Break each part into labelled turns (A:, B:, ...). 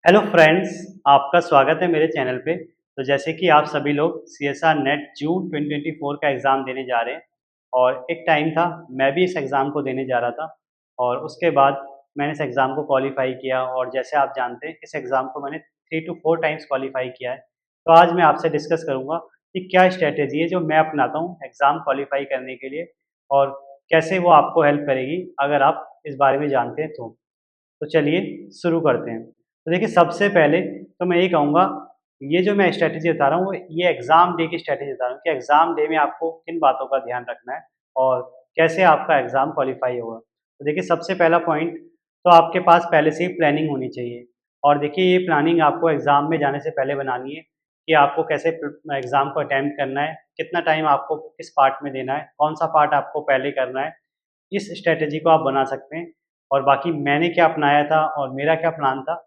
A: Hello friends, आपका स्वागत है मेरे चैनल पे। तो जैसे कि आप सभी लोग सीएसआर नेट जून 2024 का एग्ज़ाम देने जा रहे हैं और एक टाइम था, मैं भी इस एग्ज़ाम को देने जा रहा था और उसके बाद मैंने इस एग्ज़ाम को क्वालिफ़ाई किया और जैसे आप जानते हैं इस एग्ज़ाम को मैंने 3 टू 4 टाइम्स क्वालिफ़ाई किया है। तो आज मैं आपसे डिस्कस करूँगा कि क्या स्ट्रैटेजी है जो मैं अपनाता हूँ एग्ज़ाम क्वालिफ़ाई करने के लिए और कैसे वो आपको हेल्प करेगी अगर आप इस बारे में जानते हैं तो। तो चलिए शुरू करते हैं। तो देखिए सबसे पहले तो मैं ये कहूँगा, ये जो मैं स्ट्रैटेजी बता रहा हूँ वो ये एग्ज़ाम डे की स्ट्रैटेजी बता रहा हूँ कि एग्ज़ाम डे में आपको किन बातों का ध्यान रखना है और कैसे आपका एग्ज़ाम क्वालिफ़ाई होगा। तो देखिए सबसे पहला पॉइंट, तो आपके पास पहले से ही प्लानिंग होनी चाहिए और देखिए ये प्लानिंग आपको एग्ज़ाम में जाने से पहले बनानी है कि आपको कैसे एग्ज़ाम को अटेम्प्ट करना है, कितना टाइम आपको किस पार्ट में देना है, कौन-सा पार्ट आपको पहले करना है। इस स्ट्रैटेजी को आप बना सकते हैं और बाकी मैंने क्या अपनाया था और मेरा क्या प्लान था,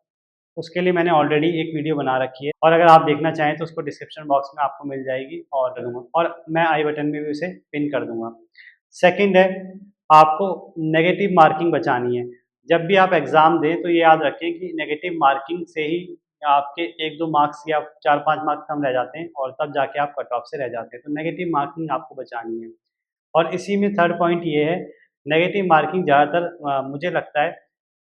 A: उसके लिए मैंने ऑलरेडी एक वीडियो बना रखी है और अगर आप देखना चाहें तो उसको डिस्क्रिप्शन बॉक्स में आपको मिल जाएगी और कर दूँगा और मैं आई बटन में भी उसे पिन कर दूँगा। सेकंड है, आपको नेगेटिव मार्किंग बचानी है। जब भी आप एग्ज़ाम दें तो ये याद रखें कि नेगेटिव मार्किंग से ही आपके 1-2 मार्क्स या 4-5 मार्क्स कम रह जाते हैं और तब जाके आप कट ऑफ से रह जाते हैं। तो नेगेटिव मार्किंग आपको बचानी है। और इसी में थर्ड पॉइंट ये है, नेगेटिव मार्किंग ज़्यादातर मुझे लगता है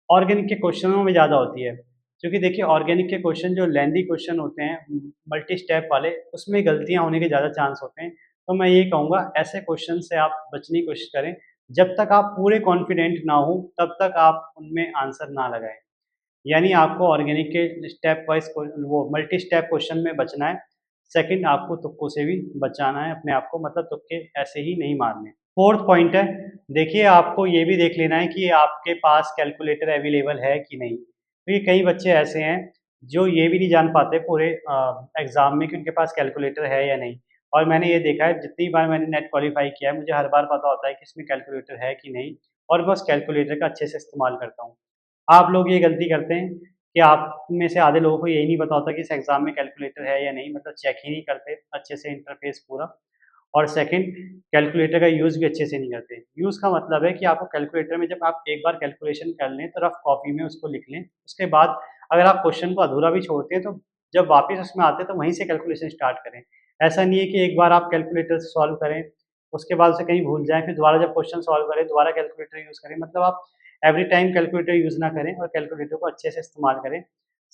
A: ऑर्गेनिक के क्वेश्चनों में ज़्यादा होती है। क्योंकि देखिए ऑर्गेनिक के क्वेश्चन जो लेंथी क्वेश्चन होते हैं मल्टी स्टेप वाले, उसमें गलतियाँ होने के ज़्यादा चांस होते हैं। तो मैं ये कहूँगा ऐसे क्वेश्चन से आप बचने की कोशिश करें। जब तक आप पूरे कॉन्फिडेंट ना हो तब तक आप उनमें आंसर ना लगाएँ। यानी आपको ऑर्गेनिक के स्टेप वाइज़ वो मल्टी स्टेप क्वेश्चन में बचना है। सेकंड, आपको तुक्कों से भी बचाना है अपने आप को, मतलब तुक्के ऐसे ही नहीं मारने। फोर्थ पॉइंट है, देखिए आपको ये भी देख लेना है कि आपके पास कैलकुलेटर अवेलेबल है कि नहीं। क्योंकि कई बच्चे ऐसे हैं जो ये भी नहीं जान पाते पूरे एग्ज़ाम में कि उनके पास कैलकुलेटर है या नहीं। और मैंने ये देखा है जितनी बार मैंने नेट क्वालीफाई किया है मुझे हर बार पता होता है कि इसमें कैलकुलेटर है कि नहीं और मैं उस कैलकुलेटर का अच्छे से इस्तेमाल करता हूँ। आप लोग ये गलती करते हैं कि आप में से आधे लोगों को यही नहीं पता होता कि इस एग्ज़ाम में कैलकुलेटर है या नहीं, मतलब चेक ही नहीं करते अच्छे से इंटरफ़ेस पूरा। और सेकंड, कैलकुलेटर का यूज़ भी अच्छे से नहीं करते। यूज़ का मतलब है कि आपको कैलकुलेटर में जब आप एक बार कैलकुलेशन कर लें तो रफ़ कॉपी में उसको लिख लें। उसके बाद अगर आप क्वेश्चन को अधूरा भी छोड़ते हैं तो जब वापस उसमें आते हैं तो वहीं से कैलकुलेशन स्टार्ट करें। ऐसा नहीं है कि एक बार आप कैलकुलेटर से सॉल्व करें, उसके बाद उसे कहीं भूल जाएँ, फिर दोबारा जब क्वेश्चन सॉल्व करें, दोबारा कैलकुलेटर यूज़ करें। मतलब आप एवरी टाइम कैलकुलेटर यूज़ ना करें और कैलकुलेटर को अच्छे से इस्तेमाल करें।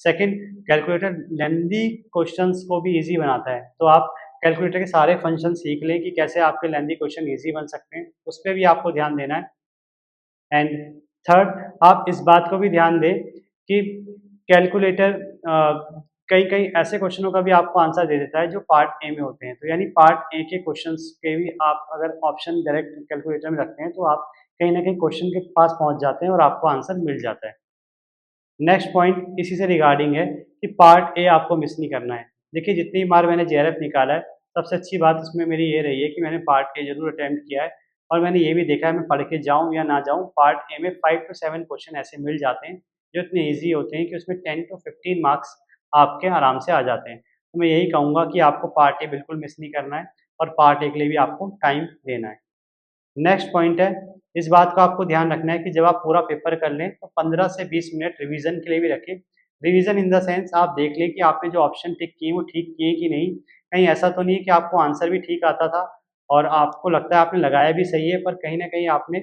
A: सेकंड, कैलकुलेटर लेंथी क्वेश्चन्स को भी ईज़ी बनाता है। तो आप कैलकुलेटर के सारे फंक्शन सीख लें कि कैसे आपके लेंथी क्वेश्चन ईज़ी बन सकते हैं, उस पे भी आपको ध्यान देना है। एंड थर्ड, आप इस बात को भी ध्यान दें कि कैलकुलेटर कई-कई ऐसे क्वेश्चनों का भी आपको आंसर दे देता है जो पार्ट ए में होते हैं। तो यानी पार्ट ए के क्वेश्चन्स के भी आप अगर ऑप्शन डायरेक्ट कैलकुलेटर में रखते हैं तो आप कहीं न कहीं क्वेश्चन के पास पहुँच जाते हैं और आपको आंसर मिल जाता है। नेक्स्ट पॉइंट इसी से रिगार्डिंग है कि पार्ट ए आपको मिस नहीं करना है। देखिए जितनी बार मैंने जेआरएफ निकाला है, सबसे अच्छी बात उसमें मेरी ये रही है कि मैंने पार्ट ए ज़रूर अटेम्प्ट किया है और मैंने ये भी देखा है मैं पढ़ के जाऊँ या ना जाऊँ, पार्ट ए में 5 टू 7 क्वेश्चन ऐसे मिल जाते हैं, जो इतने ईज़ी होते हैं कि उसमें 10 टू 15 मार्क्स आपके आराम से आ जाते हैं। तो मैं यही कहूँगा कि आपको पार्ट ए बिल्कुल मिस नहीं करना है और पार्ट ए के लिए भी आपको टाइम देना है। नेक्स्ट पॉइंट है, इस बात का आपको ध्यान रखना है कि जब आप पूरा पेपर कर लें तो 15 से 20 मिनट रिवीजन के लिए भी रखें। रिवीजन इन द सेंस आप देख लें कि आपने जो ऑप्शन टिक किए वो ठीक किए कि नहीं। कहीं ऐसा तो नहीं है कि आपको आंसर भी ठीक आता था और आपको लगता है आपने लगाया भी सही है पर कहीं न कहीं आपने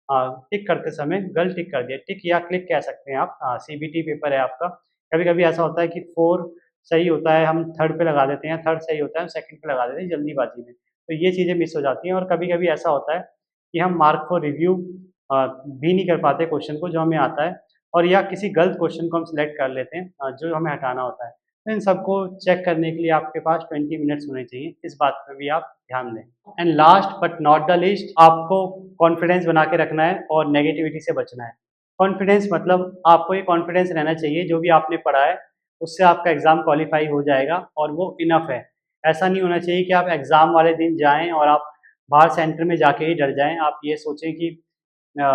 A: टिक करते समय गलत टिक कर दिया। टिक या क्लिक कह सकते हैं आप, सीबीटी पेपर है आपका। कभी-कभी ऐसा होता है कि 4 सही होता है, हम थर्ड पे लगा देते हैं, थर्ड सही होता है, हम सेकंड पे लगा देते हैं जल्दीबाजी में। तो ये चीज़ें मिस हो जाती हैं और कभी-कभी ऐसा होता है कि हम मार्क फॉर रिव्यू भी नहीं कर पाते क्वेश्चन को जो हमें आता है और या किसी गलत क्वेश्चन को हम सिलेक्ट कर लेते हैं जो हमें हटाना होता है। तो इन सबको चेक करने के लिए आपके पास 20 मिनट्स होने चाहिए, इस बात पे भी आप ध्यान दें। And last but not the least, आपको कॉन्फिडेंस बना के रखना है और नेगेटिविटी से बचना है। कॉन्फिडेंस मतलब आपको ये कॉन्फिडेंस रहना चाहिए जो भी आपने पढ़ा है, उससे आपका एग्ज़ाम क्वालीफाई हो जाएगा और वो इनफ है। ऐसा नहीं होना चाहिए कि आप एग्ज़ाम वाले दिन जाएँ और आप बाहर सेंटर में जाके ही डर जाएँ। आप ये सोचें कि अ,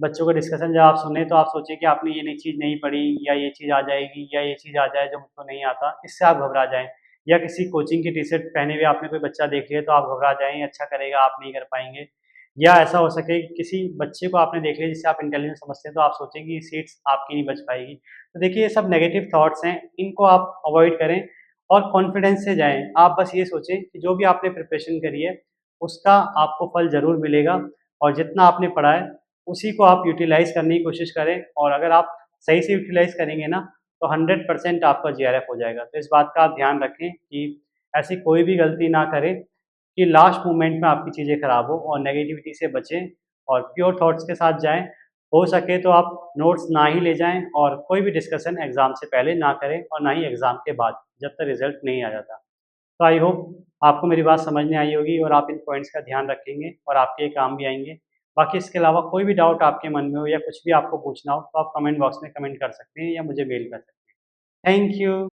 A: बच्चों का डिस्कशन जब आप सुने तो आप सोचें कि आपने ये नई चीज़ नहीं पढ़ी या ये चीज़ आ जाएगी या ये चीज़ आ जाए जो मुझको नहीं आता, इससे आप घबरा जाएँ। या किसी कोचिंग की टी-शर्ट पहने हुए आपने कोई बच्चा देख लिया तो आप घबरा जाएँ, अच्छा करेगा आप नहीं कर पाएँगे। या ऐसा हो सके कि किसी बच्चे को आपने देख लिया जिससे आप इंटेलिजेंस समझते हैं, तो आप सोचेंगे कि सीट्स आपकी नहीं बच पाएगी। तो देखिए ये सब नेगेटिव थॉट्स हैं, इनको आप अवॉइड करें और कॉन्फिडेंस से जाएँ। आप बस ये सोचें कि जो भी आपने प्रिपरेशन करी है, उसका आपको फल ज़रूर मिलेगा और जितना आपने पढ़ा है, उसी को आप यूटिलाइज़ करने की कोशिश करें और अगर आप सही से यूटिलाइज़ करेंगे ना, तो 100% आपका जेआरएफ हो जाएगा। तो इस बात का आप ध्यान रखें कि ऐसी कोई भी गलती ना करें कि लास्ट मोमेंट में आपकी चीज़ें खराब हो और नेगेटिविटी से बचें और प्योर थॉट्स के साथ जाएँ। हो सके तो आप नोट्स ना ही ले जाएँ और कोई भी डिस्कशन एग्ज़ाम से पहले ना करें और ना ही एग्ज़ाम के बाद, जब तक रिज़ल्ट नहीं आ जाता। तो आई होप आपको मेरी बात समझ में आई होगी और आप इन पॉइंट्स का ध्यान रखेंगे और आपके ये काम भी आएँगे। बाकी इसके अलावा कोई भी डाउट आपके मन में हो या कुछ भी आपको पूछना हो, तो आप कमेंट बॉक्स में कमेंट कर सकते हैं या मुझे मेल कर सकते हैं। Thank you.